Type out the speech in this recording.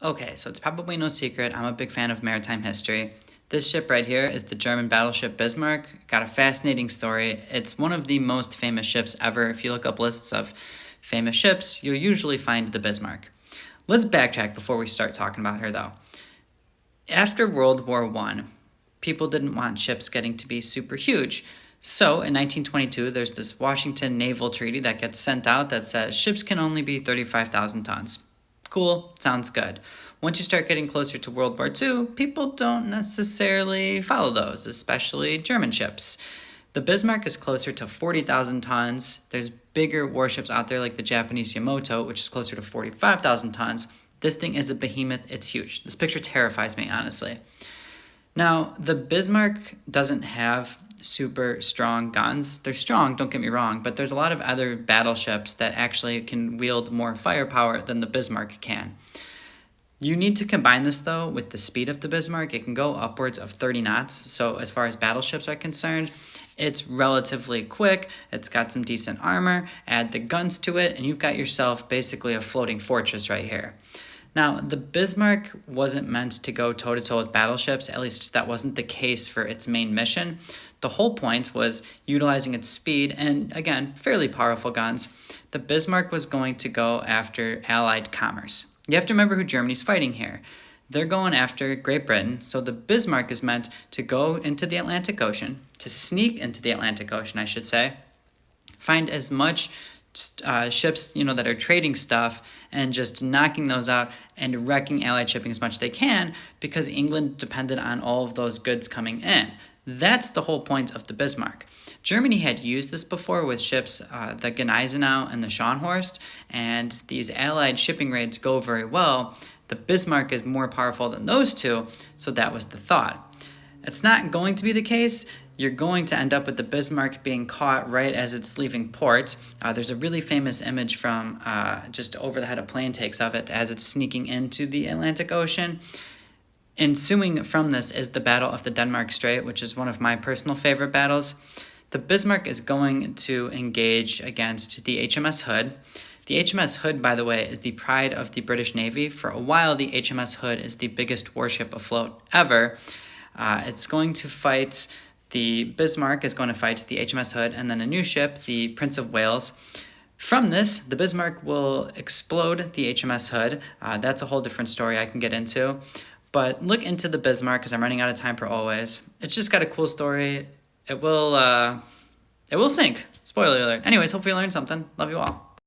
Okay, so it's probably no secret, I'm a big fan of maritime history. This ship right here is the German battleship Bismarck. Got a fascinating story. It's one of the most famous ships ever. If you look up lists of famous ships, you'll usually find the Bismarck. Let's backtrack before we start talking about her though. After World War I, people didn't want ships getting to be super huge. So in 1922, there's this Washington Naval Treaty that gets sent out that says ships can only be 35,000 tons. Cool, sounds good. Once you start getting closer to World War II, people don't necessarily follow those, especially German ships. The Bismarck is closer to 40,000 tons. There's bigger warships out there like the Japanese Yamato, which is closer to 45,000 tons. This thing is a behemoth. It's huge. This picture terrifies me, honestly. Now, the Bismarck doesn't have super strong guns. They're strong, don't get me wrong, but there's a lot of other battleships that actually can wield more firepower than the Bismarck can. You need to combine this, though, with the speed of the Bismarck. It can go upwards of 30 knots, so as far as battleships are concerned, it's relatively quick, it's got some decent armor, add the guns to it, and you've got yourself basically a floating fortress right here. Now, the Bismarck wasn't meant to go toe-to-toe with battleships, at least that wasn't the case for its main mission. The whole point was utilizing its speed and, again, fairly powerful guns. The Bismarck was going to go after Allied commerce. You have to remember who Germany's fighting here. They're going after Great Britain, so the Bismarck is meant to go into the Atlantic Ocean, to sneak into the Atlantic Ocean, I should say, find as much ships, that are trading stuff and just knocking those out and wrecking Allied shipping as much as they can because England depended on all of those goods coming in. That's the whole point of the Bismarck. Germany had used this before with ships, the Gneisenau and the Scharnhorst, and these Allied shipping raids go very well. The Bismarck is more powerful than those two, so that was the thought. It's not going to be the case. You're going to end up with the Bismarck being caught right as it's leaving port. There's a really famous image from just over the head of plane takes of it as it's sneaking into the Atlantic Ocean. Ensuing from this is the Battle of the Denmark Strait, which is one of my personal favorite battles. The Bismarck is going to engage against the HMS Hood. The HMS Hood, by the way, is the pride of the British Navy. For a while, the HMS Hood is the biggest warship afloat ever. It's going to fight, the Bismarck is going to fight the HMS Hood, and then a new ship, the Prince of Wales. From this, the Bismarck will explode the HMS Hood. That's a whole different story I can get into. But look into the Bismarck because I'm running out of time for always. It's just got a cool story. It will sink. Spoiler alert. Anyways, hope you learned something. Love you all.